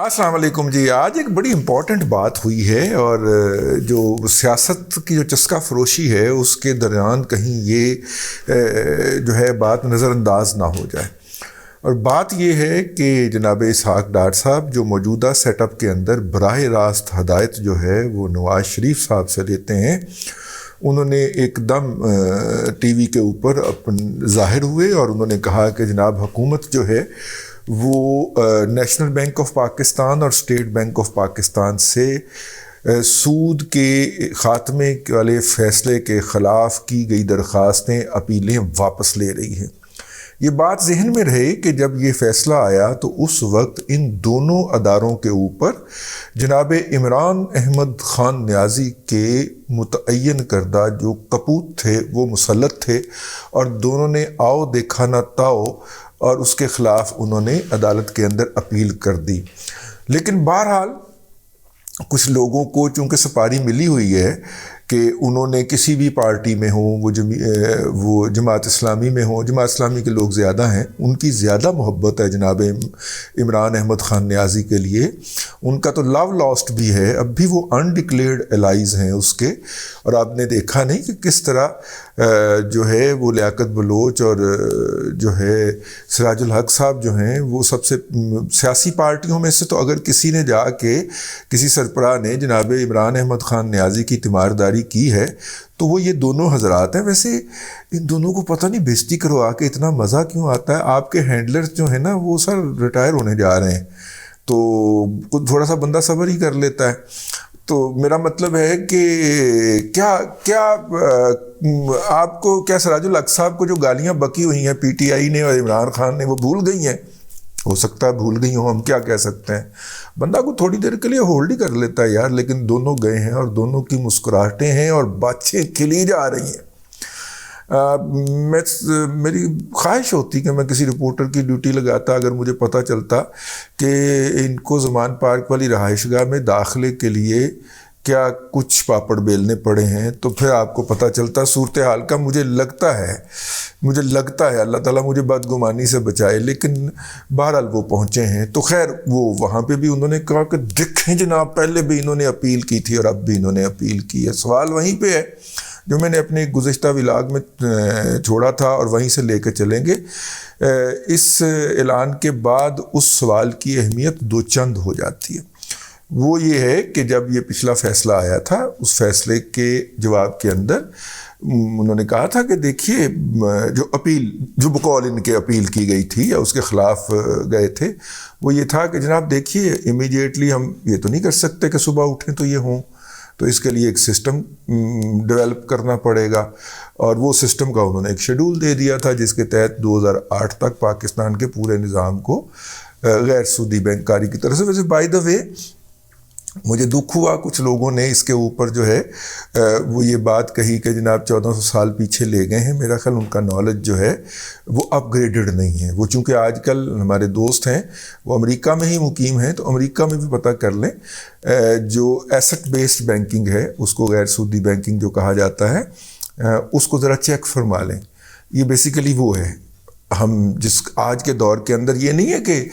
السلام علیکم جی. آج ایک بڑی امپورٹنٹ بات ہوئی ہے اور جو سیاست کی جو چسکا فروشی ہے اس کے درمیان کہیں یہ جو ہے بات نظر انداز نہ ہو جائے. اور بات یہ ہے کہ جناب اسحاق ڈار صاحب جو موجودہ سیٹ اپ کے اندر براہ راست ہدایت جو ہے وہ نواز شریف صاحب سے لیتے ہیں. انہوں نے ایک دم ٹی وی کے اوپر ظاہر ہوئے اور انہوں نے کہا کہ جناب حکومت جو ہے وہ نیشنل بینک آف پاکستان اور اسٹیٹ بینک آف پاکستان سے سود کے خاتمے والے فیصلے کے خلاف کی گئی درخواستیں اپیلیں واپس لے رہی ہے. یہ بات ذہن میں رہے کہ جب یہ فیصلہ آیا تو اس وقت ان دونوں اداروں کے اوپر جناب عمران احمد خان نیازی کے متعین کردہ جو کپوت تھے وہ مسلط تھے اور دونوں نے آؤ دیکھا نہ تاؤ اور اس کے خلاف انہوں نے عدالت کے اندر اپیل کر دی. لیکن بہرحال کچھ لوگوں کو چونکہ سپاری ملی ہوئی ہے کہ انہوں نے کسی بھی پارٹی میں ہوں وہ جماعت اسلامی میں ہوں، جماعت اسلامی کے لوگ زیادہ ہیں، ان کی زیادہ محبت ہے جناب عمران احمد خان نیازی کے لیے. ان کا تو لو لاسٹ بھی ہے، اب بھی وہ انڈکلیئرڈ الائز ہیں اس کے. اور آپ نے دیکھا نہیں کہ کس طرح جو ہے وہ لیاقت بلوچ اور جو ہے سراج الحق صاحب جو ہیں وہ سب سے سیاسی پارٹیوں میں سے تو اگر کسی نے جا کے کسی سربراہ نے جناب عمران احمد خان نیازی کی تیمارداری کی ہے تو وہ یہ دونوں حضرات ہیں. ویسے ان دونوں کو پتہ نہیں بےزتی کروا کے اتنا مزہ کیوں آتا ہے. آپ کے ہینڈلرز جو ہیں نا وہ سر ریٹائر ہونے جا رہے ہیں تو تھوڑا سا بندہ صبر ہی کر لیتا ہے. تو میرا مطلب ہے کہ کیا آپ کو کیا سراج الحق صاحب کو جو گالیاں بکی ہوئی ہیں پی ٹی آئی نے اور عمران خان نے وہ بھول گئی ہیں؟ ہو سکتا ہے بھول گئی ہوں، ہم کیا کہہ سکتے ہیں. بندہ کو تھوڑی دیر کے لیے ہولڈ ہی کر لیتا ہے یار. لیکن دونوں گئے ہیں اور دونوں کی مسکراہٹیں ہیں اور باتیں کھلی جا رہی ہیں. میری خواہش ہوتی کہ میں کسی رپورٹر کی ڈیوٹی لگاتا اگر مجھے پتہ چلتا کہ ان کو زمان پارک والی رہائش گاہ میں داخلے کے لیے کیا کچھ پاپڑ بیلنے پڑے ہیں تو پھر آپ کو پتہ چلتا صورتحال کا. مجھے لگتا ہے اللہ تعالیٰ مجھے بدگمانی سے بچائے. لیکن بہرحال وہ پہنچے ہیں تو خیر وہ وہاں پہ بھی انہوں نے کہا کہ دیکھیں جناب پہلے بھی انہوں نے اپیل کی تھی اور اب بھی انہوں نے اپیل کی ہے. سوال وہیں پہ ہے جو میں نے اپنے گزشتہ ولاگ میں چھوڑا تھا اور وہیں سے لے کے چلیں گے. اس اعلان کے بعد اس سوال کی اہمیت دو چند ہو جاتی ہے. وہ یہ ہے کہ جب یہ پچھلا فیصلہ آیا تھا اس فیصلے کے جواب کے اندر انہوں نے کہا تھا کہ دیکھیے جو بقول ان کے اپیل کی گئی تھی یا اس کے خلاف گئے تھے وہ یہ تھا کہ جناب دیکھیے امیڈیٹلی ہم یہ تو نہیں کر سکتے کہ صبح اٹھیں تو یہ ہوں، تو اس کے لیے ایک سسٹم ڈیولپ کرنا پڑے گا. اور وہ سسٹم کا انہوں نے ایک شیڈول دے دیا تھا جس کے تحت 2008 تک پاکستان کے پورے نظام کو غیر سودی بینک کاری کی طرف سے. ویسے بائی دا وے مجھے دکھ ہوا کچھ لوگوں نے اس کے اوپر جو ہے وہ یہ بات کہی کہ جناب 1400 سال پیچھے لے گئے ہیں. میرا خیال ان کا نالج جو ہے وہ اپ گریڈڈ نہیں ہے. وہ چونکہ آج کل ہمارے دوست ہیں وہ امریکہ میں ہی مقیم ہیں تو امریکہ میں بھی پتہ کر لیں جو ایسٹ بیسڈ بینکنگ ہے اس کو غیر سودی بینکنگ جو کہا جاتا ہے اس کو ذرا چیک فرما لیں. یہ بیسیکلی وہ ہے. ہم جس آج کے دور کے اندر یہ نہیں ہے کہ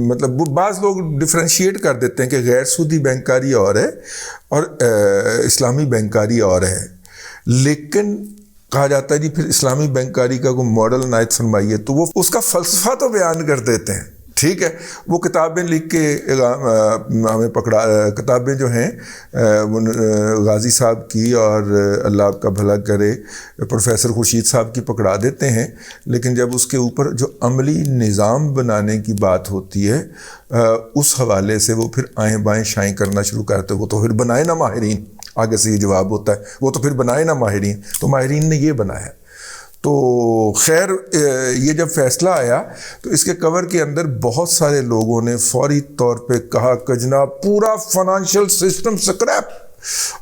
مطلب بعض لوگ ڈفرینشیٹ کر دیتے ہیں کہ غیر سودی بینکاری اور ہے اور اسلامی بینکاری اور ہے. لیکن کہا جاتا ہے جی پھر اسلامی بینکاری کا کوئی ماڈل عنایت فرمائیے تو وہ اس کا فلسفہ تو بیان کر دیتے ہیں. ٹھیک ہے وہ کتابیں لکھ کے ہمیں کتابیں جو ہیں غازی صاحب کی اور اللہ آپ کا بھلا کرے پروفیسر خورشید صاحب کی پکڑا دیتے ہیں. لیکن جب اس کے اوپر جو عملی نظام بنانے کی بات ہوتی ہے اس حوالے سے وہ پھر آئیں بائیں شائیں کرنا شروع کرتے. وہ تو پھر بنائے نا ماہرین، آگے سے یہ جواب ہوتا ہے وہ تو پھر بنائے نا ماہرین، تو ماہرین نے یہ بنایا. تو خیر یہ جب فیصلہ آیا تو اس کے کور کے اندر بہت سارے لوگوں نے فوری طور پہ کہا کہ جناب پورا فائنانشل سسٹم سکریپ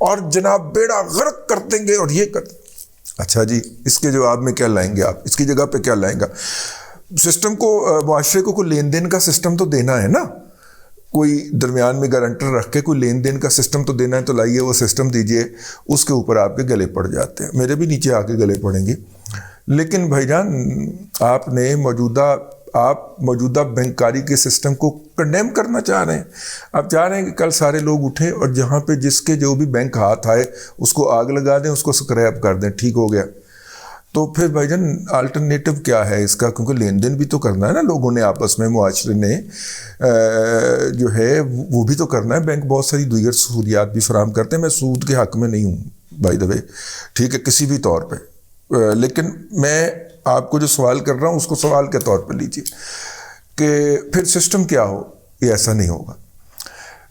اور جناب بیڑا غرق کر دیں گے اور یہ کر دیں. اچھا جی اس کے جواب میں کیا لائیں گے آپ؟ اس کی جگہ پہ کیا لائیں گا؟ سسٹم کو معاشرے کو کوئی لین دین کا سسٹم تو دینا ہے نا. کوئی درمیان میں گارنٹر رکھ کے کوئی لین دین کا سسٹم تو دینا ہے تو لائیے وہ سسٹم دیجئے. اس کے اوپر آپ کے گلے پڑ جاتے ہیں. میرے بھی نیچے آ کے گلے پڑیں گے. لیکن بھائی جان آپ نے موجودہ آپ موجودہ بینکاری کے سسٹم کو کنڈیم کرنا چاہ رہے ہیں. آپ چاہ رہے ہیں کہ کل سارے لوگ اٹھیں اور جہاں پہ جس کے جو بھی بینک ہاتھ آئے اس کو آگ لگا دیں, اس کو سکریپ کر دیں, ٹھیک ہو گیا. تو پھر بھائی جان الٹرنیٹو کیا ہے اس کا, کیونکہ لین دین بھی تو کرنا ہے نا لوگوں نے آپس میں, معاشرے نے جو ہے وہ بھی تو کرنا ہے. بینک بہت ساری دیگر سہولیات بھی فراہم کرتے ہیں. میں سود کے حق میں نہیں ہوں بائی دا وے, ٹھیک ہے, کسی بھی طور پہ, لیکن میں آپ کو جو سوال کر رہا ہوں اس کو سوال کے طور پہ لیجیے کہ پھر سسٹم کیا ہو. یہ ایسا نہیں ہوگا.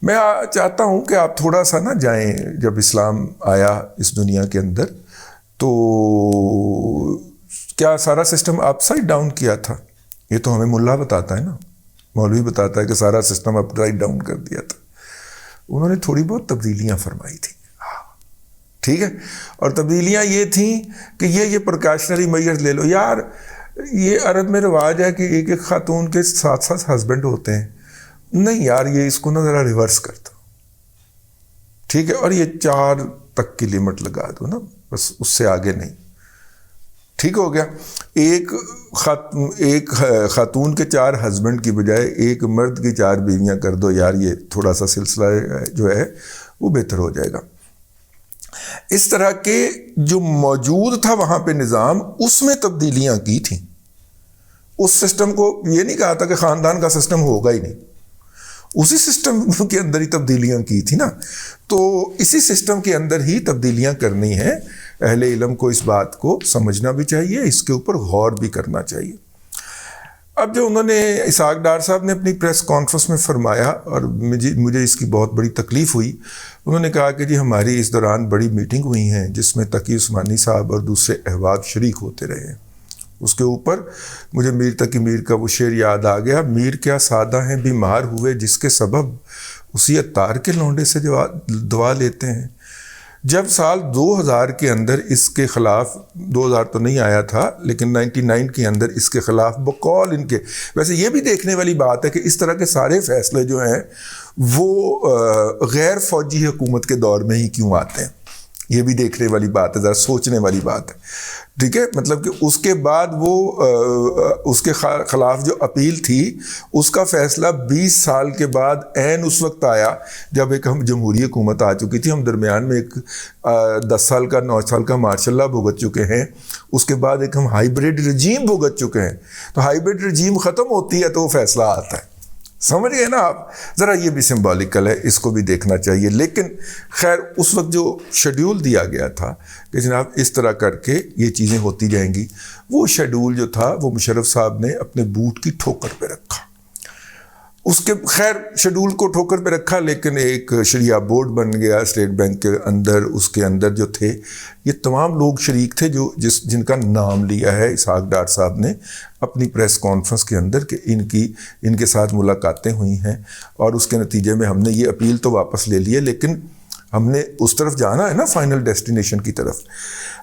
میں چاہتا ہوں کہ آپ تھوڑا سا نا جائیں, جب اسلام آیا اس دنیا کے اندر تو کیا سارا سسٹم اپ سائڈ ڈاؤن کیا تھا؟ یہ تو ہمیں ملا بتاتا ہے نا, مولوی بتاتا ہے کہ سارا سسٹم اپ سائڈ ڈاؤن کر دیا تھا. انہوں نے تھوڑی بہت تبدیلیاں فرمائی تھیں, ٹھیک ہے, اور تبدیلیاں یہ تھیں کہ یہ پرکاشنری میئرز لے لو. یار یہ عرب میں رواج ہے کہ ایک ایک خاتون کے 7 ہسبینڈ ہوتے ہیں. نہیں یار, یہ اس کو نا ذرا ریورس کرتا, ٹھیک ہے, اور یہ 4 تک کی لمٹ لگا دو نا, بس اس سے آگے نہیں, ٹھیک ہو گیا. ایک خاتون کے 4 ہسبینڈ کی بجائے ایک مرد کی 4 بیویاں کر دو. یار یہ تھوڑا سا سلسلہ جو ہے وہ بہتر ہو جائے گا. اس طرح کے جو موجود تھا وہاں پہ نظام, اس میں تبدیلیاں کی تھیں. اس سسٹم کو یہ نہیں کہا تھا کہ خاندان کا سسٹم ہوگا ہی نہیں, اسی سسٹم کے اندر ہی تبدیلیاں کی تھی نا. تو اسی سسٹم کے اندر ہی تبدیلیاں کرنی ہیں. اہل علم کو اس بات کو سمجھنا بھی چاہیے, اس کے اوپر غور بھی کرنا چاہیے. اب جو انہوں نے اسحاق ڈار صاحب نے اپنی پریس کانفرنس میں فرمایا, اور مجھے اس کی بہت بڑی تکلیف ہوئی. انہوں نے کہا کہ جی ہماری اس دوران بڑی میٹنگ ہوئی ہیں جس میں تقی عثمانی صاحب اور دوسرے احباب شریک ہوتے رہے ہیں. اس کے اوپر مجھے میر تقی میر کا وہ شعر یاد آ گیا, میر کیا سادہ ہیں بیمار ہوئے جس کے سبب اسی عطار کے لونڈے سے دوا لیتے ہیں. جب سال 2000 کے اندر اس کے خلاف, 2000 تو نہیں آیا تھا لیکن 99 کے اندر اس کے خلاف بقول ان کے, ویسے یہ بھی دیکھنے والی بات ہے کہ اس طرح کے سارے فیصلے جو ہیں وہ غیر فوجی حکومت کے دور میں ہی کیوں آتے ہیں, یہ بھی دیکھنے والی بات ہے, ذرا سوچنے والی بات ہے, ٹھیک ہے. مطلب کہ اس کے بعد وہ اس کے خلاف جو اپیل تھی اس کا فیصلہ 20 سال کے بعد عین اس وقت آیا جب ایک ہم جمہوری حکومت آ چکی تھی. ہم درمیان میں ایک 10 سال کا 9 سال کا مارشل لا بھگت چکے ہیں. اس کے بعد ایک ہم ہائیبریڈ رجیم بھگت چکے ہیں. تو ہائیبریڈ رجیم ختم ہوتی ہے تو وہ فیصلہ آتا ہے, سمجھ گئے نا آپ. ذرا یہ بھی سمبولکل ہے, اس کو بھی دیکھنا چاہیے. لیکن خیر اس وقت جو شیڈول دیا گیا تھا کہ جناب اس طرح کر کے یہ چیزیں ہوتی جائیں گی, وہ شیڈول جو تھا وہ مشرف صاحب نے اپنے بوٹ کی ٹھوکر پہ رکھا. اس کے خیر شیڈول کو ٹھوکر پہ رکھا, لیکن ایک شریعہ بورڈ بن گیا اسٹیٹ بینک کے اندر. اس کے اندر جو تھے یہ تمام لوگ شریک تھے جن کا نام لیا ہے اسحاق ڈار صاحب نے اپنی پریس کانفرنس کے اندر کہ ان کے ساتھ ملاقاتیں ہوئی ہیں, اور اس کے نتیجے میں ہم نے یہ اپیل تو واپس لے لی ہے, لیکن ہم نے اس طرف جانا ہے نا, فائنل ڈیسٹینیشن کی طرف.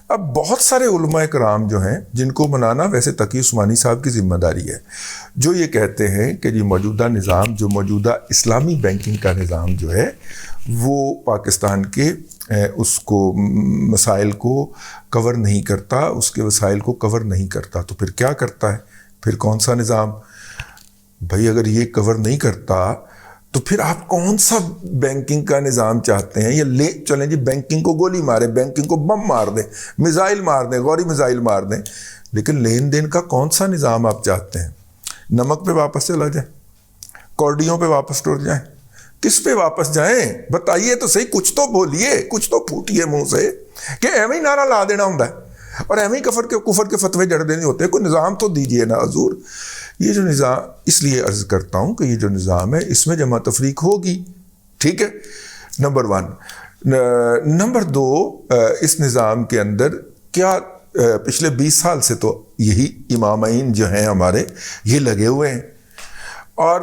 اب بہت سارے علماء کرام جو ہیں جن کو منانا ویسے تقی عثمانی صاحب کی ذمہ داری ہے, جو یہ کہتے ہیں کہ جی موجودہ نظام, جو موجودہ اسلامی بینکنگ کا نظام جو ہے وہ پاکستان کے اس کو مسائل کو کور نہیں کرتا, اس کے وسائل کو کور نہیں کرتا. تو پھر کیا کرتا ہے, پھر کون سا نظام؟ بھائی اگر یہ کور نہیں کرتا تو پھر آپ کون سا بینکنگ کا نظام چاہتے ہیں؟ یا لے چلیں جی بینکنگ کو گولی مارے, بینکنگ کو بم مار دیں, میزائل مار دیں, غوری میزائل مار دیں, لیکن لین دین کا کون سا نظام آپ چاہتے ہیں؟ نمک پہ واپس چلا جائیں, کوڑیوں پہ واپس ٹر جائیں, کس پہ واپس جائیں؟ بتائیے تو صحیح, کچھ تو بولیے, کچھ تو پھوٹیے منہ سے, کہ ایویں ہی نعرہ لا دینا ہوتا ہے اور ایویں ہی کفر کے فتوے جڑ دینے ہوتے ہیں. کوئی نظام تو دیجیے نا حضور. یہ جو نظام, اس لیے عرض کرتا ہوں کہ یہ جو نظام ہے اس میں جمع تفریق ہوگی, ٹھیک ہے, نمبر 1. نمبر 2, اس نظام کے اندر کیا پچھلے 20 سال سے تو یہی امامین جو ہیں ہمارے یہ لگے ہوئے ہیں, اور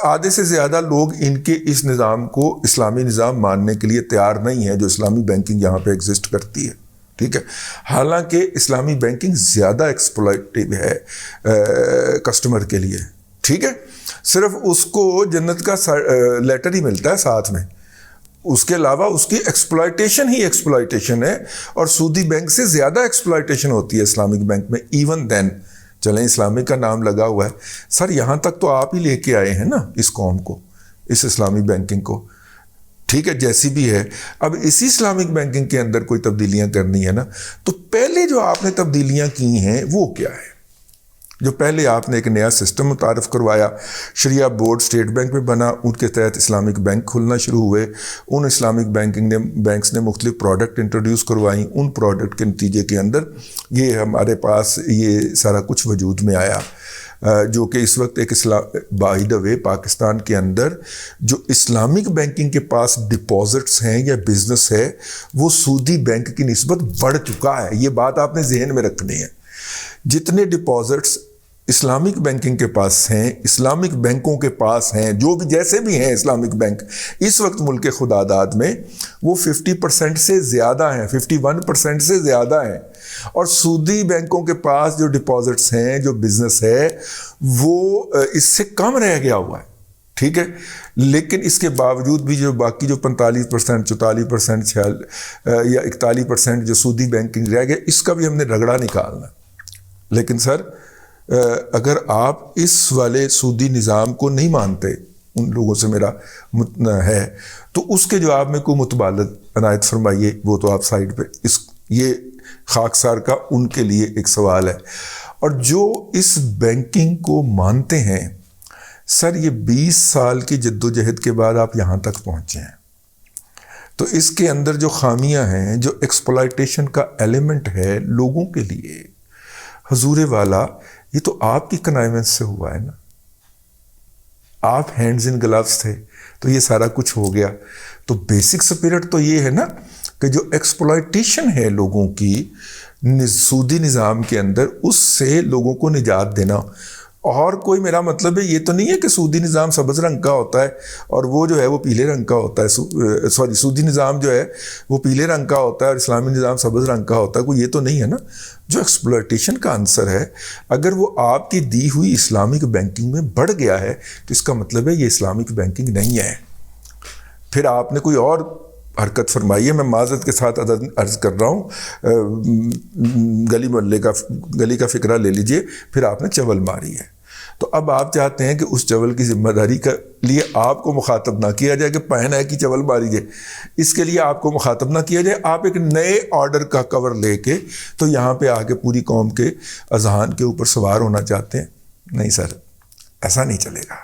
آدھے سے زیادہ لوگ ان کے اس نظام کو اسلامی نظام ماننے کے لیے تیار نہیں ہیں جو اسلامی بینکنگ یہاں پہ ایگزسٹ کرتی ہے, ٹھیک ہے. حالانکہ اسلامی بینکنگ زیادہ ایکسپلائٹیو ہے کسٹمر کے لیے, ٹھیک ہے. صرف اس کو جنت کا لیٹر ہی ملتا ہے ساتھ میں, اس کے علاوہ اس کی ایکسپلائٹیشن ہی ایکسپلائٹیشن ہے, اور سودی بینک سے زیادہ ایکسپلائٹیشن ہوتی ہے اسلامک بینک میں ایون دین, چلیں اسلامک کا نام لگا ہوا ہے. سر یہاں تک تو آپ ہی لے کے آئے ہیں نا اس قوم کو, اس اسلامی بینکنگ کو, ٹھیک ہے جیسی بھی ہے. اب اسی اسلامک بینکنگ کے اندر کوئی تبدیلیاں کرنی ہے نا, تو پہلے جو آپ نے تبدیلیاں کی ہیں وہ کیا ہے؟ جو پہلے آپ نے ایک نیا سسٹم متعارف کروایا, شریعہ بورڈ اسٹیٹ بینک میں بنا, ان کے تحت اسلامک بینک کھلنا شروع ہوئے. ان اسلامک بینکس نے مختلف پروڈکٹ انٹروڈیوس کروائیں. ان پروڈکٹ کے نتیجے کے اندر یہ ہمارے پاس یہ سارا کچھ وجود میں آیا, جو کہ اس وقت ایک بائی دا وے پاکستان کے اندر جو اسلامک بینکنگ کے پاس ڈپازٹس ہیں یا بزنس ہے وہ سودی بینک کی نسبت بڑھ چکا ہے. یہ بات آپ نے ذہن میں رکھنی ہے. جتنے ڈپازٹس اسلامک بینکنگ کے پاس ہیں, اسلامک بینکوں کے پاس ہیں, جو بھی جیسے بھی ہیں اسلامک بینک اس وقت ملک خدا داد میں, وہ 50% سے زیادہ ہیں, 51% سے زیادہ ہیں. اور سودی بینکوں کے پاس جو ڈپازٹس ہیں, جو بزنس ہے, وہ اس سے کم رہ گیا ہوا ہے. ٹھیک ہے, لیکن اس کے باوجود بھی جو باقی جو 45%, 44% یا 41% جو سودی بینکنگ رہ گیا, اس کا بھی ہم نے رگڑا نکالنا. لیکن سر اگر آپ اس والے سودی نظام کو نہیں مانتے, ان لوگوں سے میرا ہے, تو اس کے جواب میں کوئی متبادل عنایت فرمائیے. وہ تو آپ سائڈ پہ یہ خاکسار کا ان کے لیے ایک سوال ہے. اور جو اس بینکنگ کو مانتے ہیں سر, یہ 20 سال کی جدوجہد کے بعد آپ یہاں تک پہنچے ہیں. تو اس کے اندر جو خامیاں ہیں, جو ایکسپلائٹیشن کا ایلیمنٹ ہے لوگوں کے لیے, حضور والا یہ تو آپ کی کنائیونس سے ہوا ہے نا. آپ ہینڈز ان گلوز تھے تو یہ سارا کچھ ہو گیا. تو بیسک سپیرٹ تو یہ ہے نا کہ جو ایکسپلائٹیشن ہے لوگوں کی سودی نظام کے اندر, اس سے لوگوں کو نجات دینا. اور کوئی میرا مطلب ہے یہ تو نہیں ہے کہ سودی نظام سبز رنگ کا ہوتا ہے اور وہ جو ہے وہ پیلے رنگ کا ہوتا ہے. سودی نظام جو ہے وہ پیلے رنگ کا ہوتا ہے اور اسلامی نظام سبز رنگ کا ہوتا ہے. کوئی یہ تو نہیں ہے نا. جو ایکسپلائٹیشن کا عنصر ہے, اگر وہ آپ کی دی ہوئی اسلامک بینکنگ میں بڑھ گیا ہے تو اس کا مطلب ہے یہ اسلامک بینکنگ نہیں ہے. پھر آپ نے کوئی اور حرکت فرمائی ہے. میں معذرت کے ساتھ عرض کر رہا ہوں, گلی محلے کا گلی کا فکرہ لے لیجئے. پھر آپ نے چول ماری ہے. تو اب آپ چاہتے ہیں کہ اس چول کی ذمہ داری کے لیے آپ کو مخاطب نہ کیا جائے کہ پہن ہے کہ چول ماری جائے, اس کے لیے آپ کو مخاطب نہ کیا جائے. آپ ایک نئے آرڈر کا کور لے کے تو یہاں پہ آ کے پوری قوم کے اذہان کے اوپر سوار ہونا چاہتے ہیں. نہیں سر, ایسا نہیں چلے گا.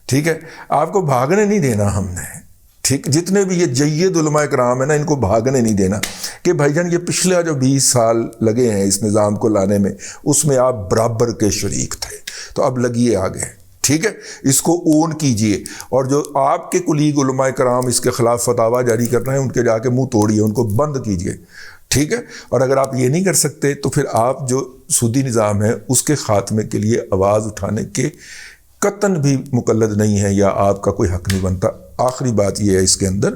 ٹھیک ہے, آپ کو بھاگنے نہیں دینا ہم نے. ٹھیک, جتنے بھی یہ جید علماء کرام ہیں نا, ان کو بھاگنے نہیں دینا کہ بھائی جان یہ پچھلے جو 20 سال لگے ہیں اس نظام کو لانے میں, اس میں آپ برابر کے شریک تھے, تو اب لگیے آگے. ٹھیک ہے, اس کو اون کیجئے. اور جو آپ کے کلیگ علماء کرام اس کے خلاف فتاویٰ جاری کر رہے ہیں, ان کے جا کے منہ توڑیے, ان کو بند کیجئے. ٹھیک ہے, اور اگر آپ یہ نہیں کر سکتے تو پھر آپ جو سودی نظام ہے اس کے خاتمے کے لیے آواز اٹھانے کے قطعاً بھی مقلد نہیں ہے, یا آپ کا کوئی حق نہیں بنتا. آخری بات یہ ہے اس کے اندر,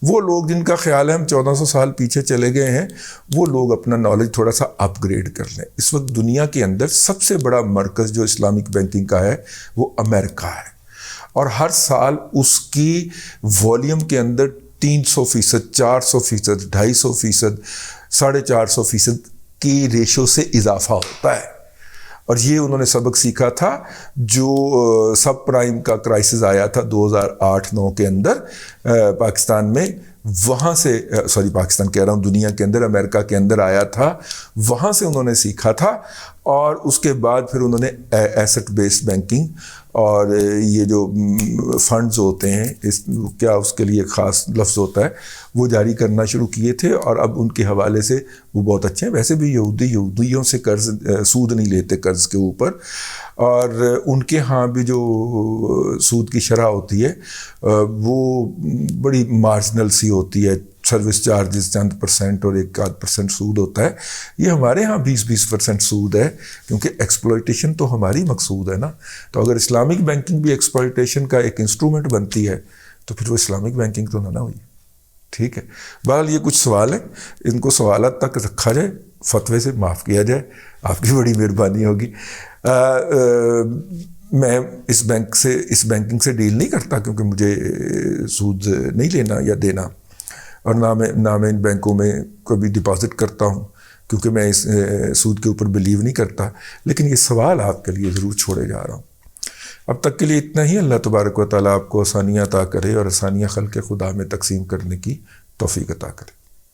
وہ لوگ جن کا خیال ہے ہم 1400 سال پیچھے چلے گئے ہیں, وہ لوگ اپنا نالج تھوڑا سا اپ گریڈ کر لیں. اس وقت دنیا کے اندر سب سے بڑا مرکز جو اسلامک بینکنگ کا ہے وہ امریکہ ہے, اور ہر سال اس کی والیوم کے اندر 300%, 400%, 250%, 450% کی ریشو سے اضافہ ہوتا ہے. اور یہ انہوں نے سبق سیکھا تھا جو سب پرائم کا کرائسس آیا تھا 2008-9 کے اندر پاکستان میں. وہاں سے پاکستان کہہ رہا ہوں, دنیا کے اندر, امریکہ کے اندر آیا تھا. وہاں سے انہوں نے سیکھا تھا, اور اس کے بعد پھر انہوں نے ایسٹ بیسڈ بینکنگ اور یہ جو فنڈز ہوتے ہیں, کیا اس کے لیے خاص لفظ ہوتا ہے, وہ جاری کرنا شروع کیے تھے. اور اب ان کے حوالے سے وہ بہت اچھے ہیں. ویسے بھی یہودیوں سے قرض سود نہیں لیتے قرض کے اوپر, اور ان کے ہاں بھی جو سود کی شرح ہوتی ہے وہ بڑی مارجنل سی ہوتی ہے. سروس چارجز چند % اور 1-8% سود ہوتا ہے. یہ ہمارے ہاں 20% سود ہے, کیونکہ ایکسپلائٹیشن تو ہماری مقصود ہے نا. تو اگر اسلامک بینکنگ بھی ایکسپلائٹیشن کا ایک انسٹرومنٹ بنتی ہے تو پھر وہ اسلامک بینکنگ تو نہ ہوئی. ٹھیک ہے, بہرحال یہ کچھ سوال ہیں, ان کو سوالات تک رکھا جائے, فتوے سے معاف کیا جائے, آپ کی بڑی مہربانی ہوگی. میں اس بینکنگ سے ڈیل نہیں کرتا, کیونکہ مجھے سود نہیں لینا یا دینا, اور نہ میں ان بینکوں میں کبھی ڈپازٹ کرتا ہوں, کیونکہ میں اس سود کے اوپر بلیو نہیں کرتا، لیکن یہ سوال آپ کے لیے ضرور چھوڑے جا رہا ہوں۔ اب تک کے لیے اتنا ہی۔ اللہ تبارک و تعالیٰ آپ کو آسانیاں عطا کرے اور آسانیاں خلق خدا میں تقسیم کرنے کی توفیق عطا کرے۔